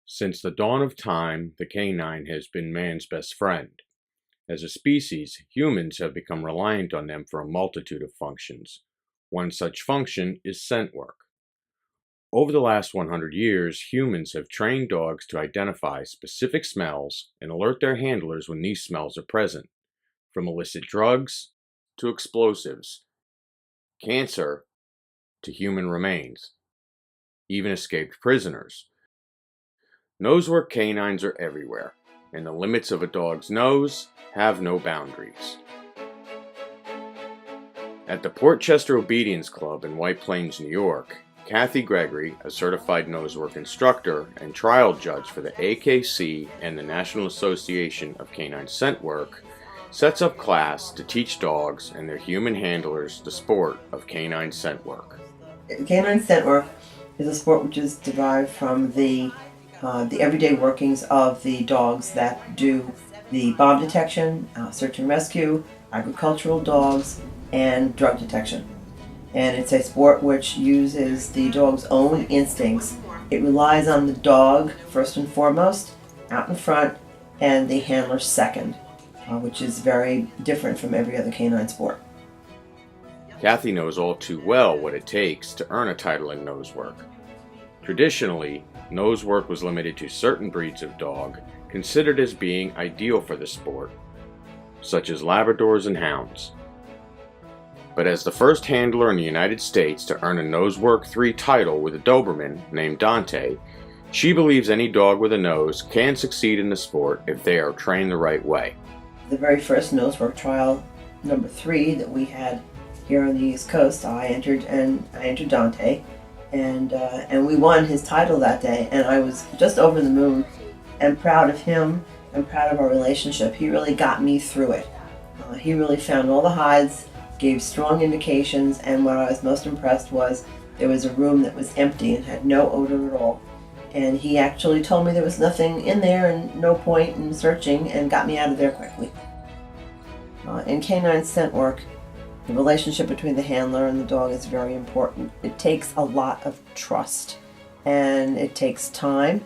Since the dawn of time, the canine has been man's best friend. As a species, humans have become reliant on them for a multitude of functions. One such function is scent work. Over the last 100 years, humans have trained dogs to identify specific smells and alert their handlers when these smells are present, from illicit drugs to explosives, cancer to human remains, even escaped prisoners. Nosework canines are everywhere, and the limits of a dog's nose have no boundaries. At the Westchester Obedience Club in White Plains, New York, Kathy Gregory, a certified nosework instructor and trial judge for the AKC and the National Association of Canine Scent Work, sets up class to teach dogs and their human handlers the sport of canine scent work. Canine scent work is a sport which is derived from the everyday workings of the dogs that do the bomb detection, search and rescue, agricultural dogs, and drug detection. And it's a sport which uses the dog's own instincts. It relies on the dog first and foremost, out in front, and the handler second, which is very different from every other canine sport. Kathy knows all too well what it takes to earn a title in nosework. Traditionally, nosework was limited to certain breeds of dog considered as being ideal for the sport, such as Labradors and Hounds. But as the first handler in the United States to earn a Nosework 3 title with a Doberman named Dante, she believes any dog with a nose can succeed in the sport if they are trained the right way. The very first Nosework trial, number 3, that we had here on the East Coast, I entered Dante, and we won his title that day, and I was just over the moon and proud of him and proud of our relationship. He really got me through it. He really found all the hides, gave strong indications, and what I was most impressed was there was a room that was empty and had no odor at all. And he actually told me there was nothing in there and no point in searching and got me out of there quickly. In canine scent work, the relationship between the handler and the dog is very important. It takes a lot of trust, and it takes time,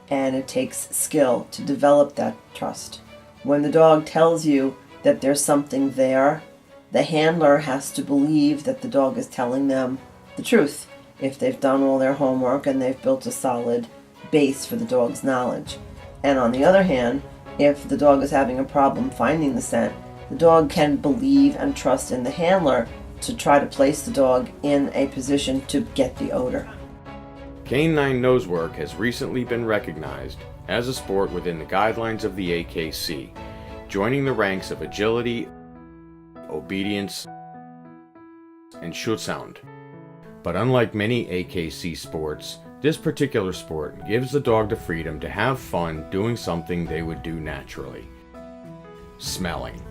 and it takes skill to develop that trust. When the dog tells you that there's something there, the handler has to believe that the dog is telling them the truth if they've done all their homework and they've built a solid base for the dog's knowledge. And on the other hand, if the dog is having a problem finding the scent, the dog can believe and trust in the handler to try to place the dog in a position to get the odor. Canine nosework has recently been recognized as a sport within the guidelines of the AKC, joining the ranks of agility, obedience, and Schutzhund. But unlike many AKC sports, this particular sport gives the dog the freedom to have fun doing something they would do naturally: smelling.